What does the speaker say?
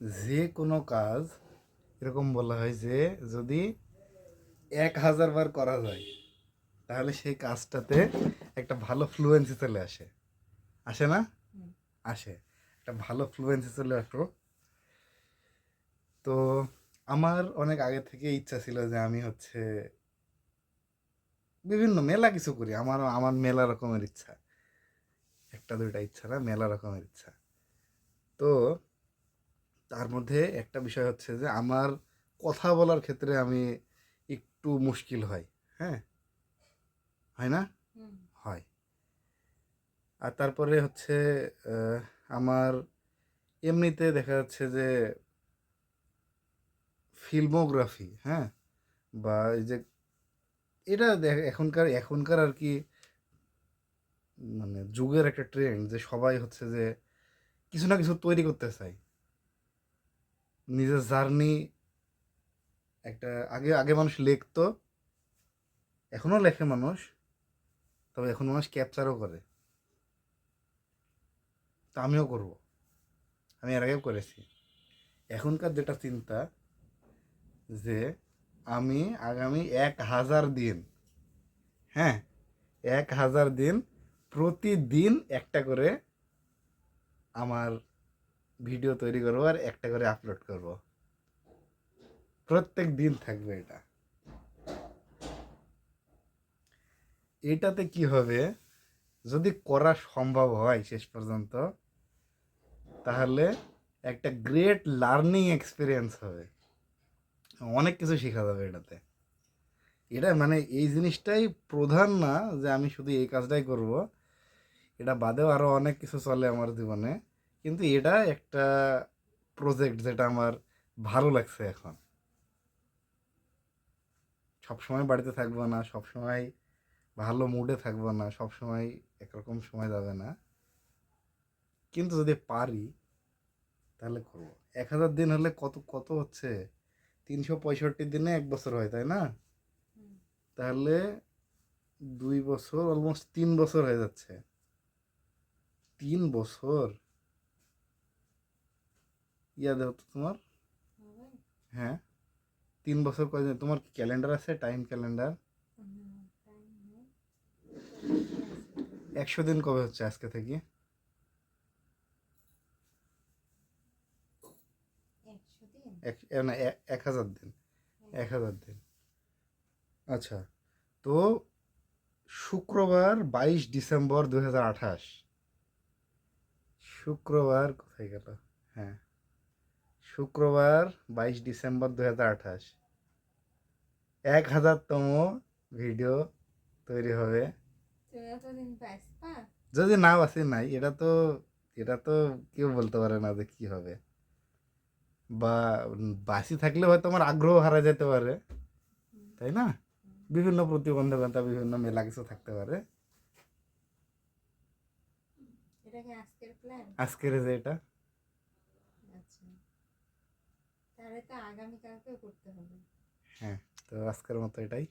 যে কোনো কাজ এরকম বলা হয় যে যদি 1000 বার করা যায় তাহলে সেই কাজটাতে একটা ভালো ফ্লুয়েন্সি চলে আসে। আসে না? আসে। একটা ভালো ফ্লুয়েন্সি চলে আসলো। তো আমার অনেক আগে থেকে ইচ্ছা ছিল যে আমি হচ্ছে বিভিন্ন মেলা কিছু করি। আমার আমার মেলা রকমের ইচ্ছা, একটা দুইটা ইচ্ছা না, মেলা রকমের ইচ্ছা। তো তার মধ্যে একটা বিষয় হচ্ছে যে আমার কথা বলার ক্ষেত্রে আমি একটু মুশকিল হয়। হ্যাঁ, হয় না? হয়। আর তারপরে হচ্ছে আহ, আমার এমনিতে দেখা যাচ্ছে যে ফিল্মোগ্রাফি, হ্যাঁ, বা এই যে এটা এখনকার এখনকার আর কি মানে যুগের একটা ট্রেন্ড যে সবাই হচ্ছে যে কিছু না কিছু তৈরি করতে চায়, নিজের জার্নি একটা। আগে আগে মানুষ লিখতো, এখনো লেখে মানুষ, তবে এখন মানুষ ক্যাপচারও করে। তা আমিও করব, আমি এর আগেও করেছি। এখনকার যেটা চিন্তা যে আমি আগামী 1000 দিন, হ্যাঁ, 1000 দিন প্রতিদিন একটা করে আমার ভিডিও তৈরি করবো আর একটা করে আপলোড করব। প্রত্যেক দিন থাকবে এটা। এটাতে কি হবে, যদি করা সম্ভব হয় শেষ পর্যন্ত, তাহলে একটা গ্রেট লার্নিং এক্সপিরিয়েন্স হবে। অনেক কিছু শেখা যাবে এটাতে। এটা মানে এই জিনিসটাই প্রধান না যে আমি শুধু এই কাজটাই করব, এটা বাদেও আরও অনেক কিছু চলে আমার জীবনে, কিন্তু এটা একটা প্রজেক্ট যেটা আমার ভালো লাগছে এখন। সবসময় বাড়িতে থাকবো না, সবসময় ভালো মুডে থাকবো না, সবসময় একরকম সময় যাবে না, কিন্তু যদি পারি তাহলে করবো। 1000 দিন হলে কত কত হচ্ছে, 365 দিনে 1 বছর হয়, তাই না? তাহলে 2 বছর, অলমোস্ট 3 বছর হয়ে যাচ্ছে। 3 বছর, ইয়াদ হতো তোমার? হ্যাঁ, 3 বছর কয়দিন? তোমার কি ক্যালেন্ডার আছে, টাইম ক্যালেন্ডার? 100 দিন কবে হচ্ছে আজকে থেকে? না, 1000 দিন। 1000 দিন। আচ্ছা, তো শুক্রবার 22 ডিসেম্বর 2028। শুক্রবার কোথায় গেল? হ্যাঁ, শুক্রবার 22 ডিসেম্বর 2028 1000তম ভিডিও তৈরি হবে। যদি না বাসি নাই, এটা তো কেউ বলতে পারে না যে কি হবে, বা বাসি থাকলে হয়তো আমার আগ্রহ হারা যেতে পারে, তাই না? বিভিন্ন প্রতিবন্ধকতা, বিভিন্ন মেলা কিছু থাকতে পারে। আজকের যে এটা, হ্যাঁ, তো আজকের মতো এটাই।